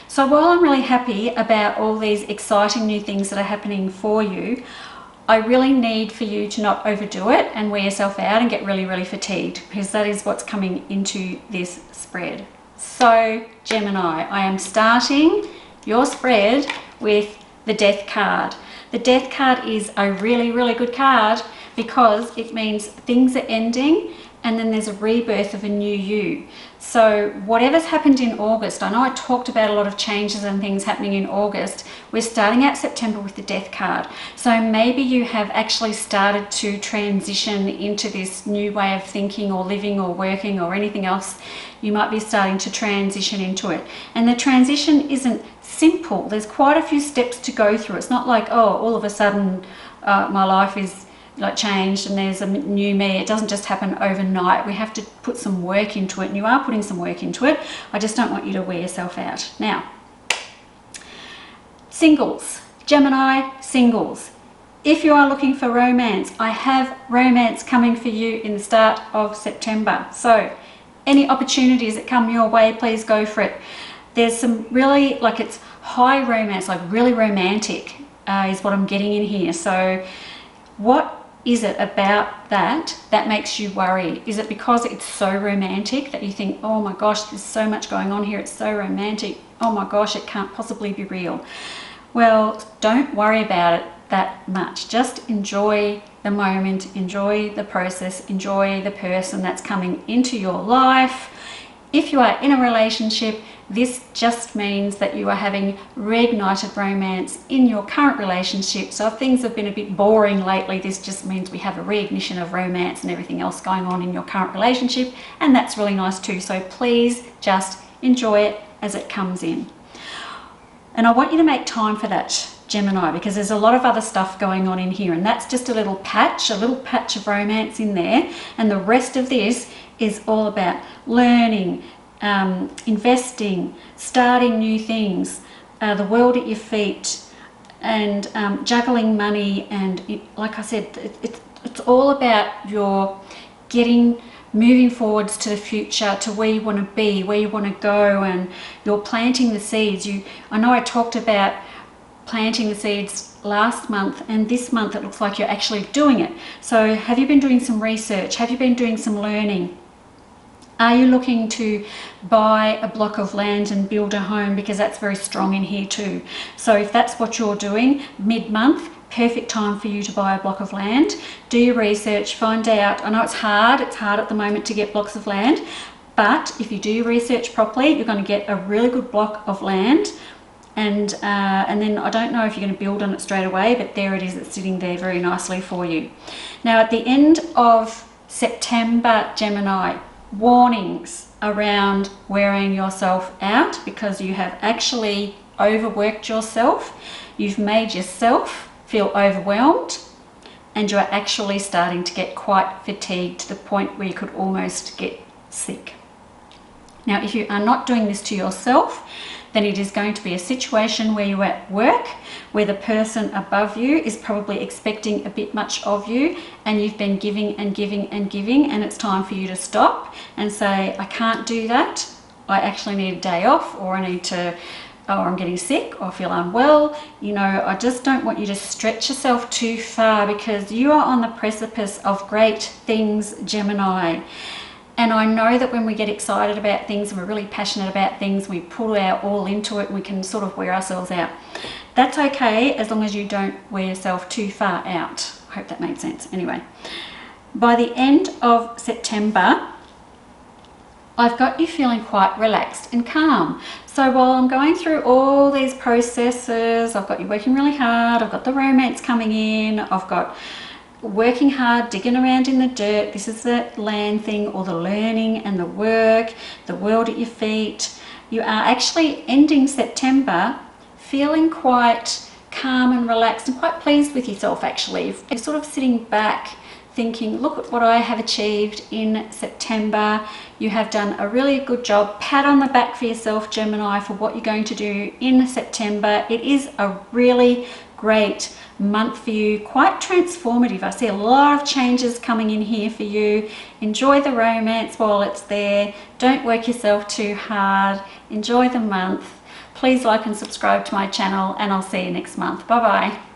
So while I'm really happy about all these exciting new things that are happening for you, I really need for you to not overdo it and wear yourself out and get really, really fatigued, because that is what's coming into this spread. So Gemini, I am starting your spread with the Death card. The Death card is a really, really good card because it means things are ending and then there's a rebirth of a new you. So whatever's happened in August, I know I talked about a lot of changes and things happening in August. We're starting out September with the Death card. So maybe you have actually started to transition into this new way of thinking or living or working or anything else. You might be starting to transition into it. And the transition isn't simple. There's quite a few steps to go through. It's not like, oh, all of a sudden my life is like changed and there's a new me. It doesn't just happen overnight. We have to put some work into it, and you are putting some work into it. I just don't want you to wear yourself out. Now, singles, Gemini singles. If you are looking for romance, I have romance coming for you in the start of September. So any opportunities that come your way, please go for it. There's some really, like, it's high romance, like really romantic is what I'm getting in here. So what is it about that makes you worry? Is it because it's so romantic that you think, oh my gosh, there's so much going on here, it's so romantic, oh my gosh, it can't possibly be real? Well, don't worry about it that much. Just enjoy the moment, enjoy the process, enjoy the person that's coming into your life. If you are in a relationship, this just means that you are having reignited romance in your current relationship. So if things have been a bit boring lately, this just means we have a reignition of romance and everything else going on in your current relationship, and that's really nice too. So please just enjoy it as it comes in. And I want you to make time for that, Gemini, because there's a lot of other stuff going on in here, and that's just a little patch of romance in there, and the rest of this is all about learning, investing, starting new things, the world at your feet, and juggling money. And like I said, it's all about your moving forwards to the future, to where you want to be, where you want to go, and you're planting the seeds. I know I talked about planting the seeds last month, and this month it looks like you're actually doing it. So have you been doing some research? Have you been doing some learning? Are you looking to buy a block of land and build a home? Because that's very strong in here too. So if that's what you're doing, mid-month, perfect time for you to buy a block of land. Do your research, find out. I know it's hard at the moment to get blocks of land, but if you do your research properly, you're going to get a really good block of land. And then I don't know if you're going to build on it straight away, but there it is, it's sitting there very nicely for you. Now at the end of September, Gemini, warnings around wearing yourself out, because you have actually overworked yourself. You've made yourself feel overwhelmed, and you're actually starting to get quite fatigued to the point where you could almost get sick. Now, if you are not doing this to yourself, then it is going to be a situation where you're at work, where the person above you is probably expecting a bit much of you, and you've been giving and giving and giving, and it's time for you to stop and say, I can't do that. I actually need a day off, or I'm getting sick, or I feel unwell. You know, I just don't want you to stretch yourself too far, because you are on the precipice of great things, Gemini. And I know that when we get excited about things and we're really passionate about things, we put our all into it and we can sort of wear ourselves out. That's okay, as long as you don't wear yourself too far out. I hope that made sense. Anyway, by the end of September, I've got you feeling quite relaxed and calm. So while I'm going through all these processes, I've got you working really hard, I've got the romance coming in, I've got working hard, digging around in the dirt. This is the land thing, or the learning and the work, the world at your feet. You are actually ending September feeling quite calm and relaxed and quite pleased with yourself, actually. You're sort of sitting back thinking, look at what I have achieved in September. You have done a really good job. Pat on the back for yourself, Gemini, for what you're going to do in September. It is a really great month for you, quite transformative. I see a lot of changes coming in here for you. Enjoy the romance while it's there. Don't work yourself too hard. Enjoy the month. Please like and subscribe to my channel, and I'll see you next month. Bye bye.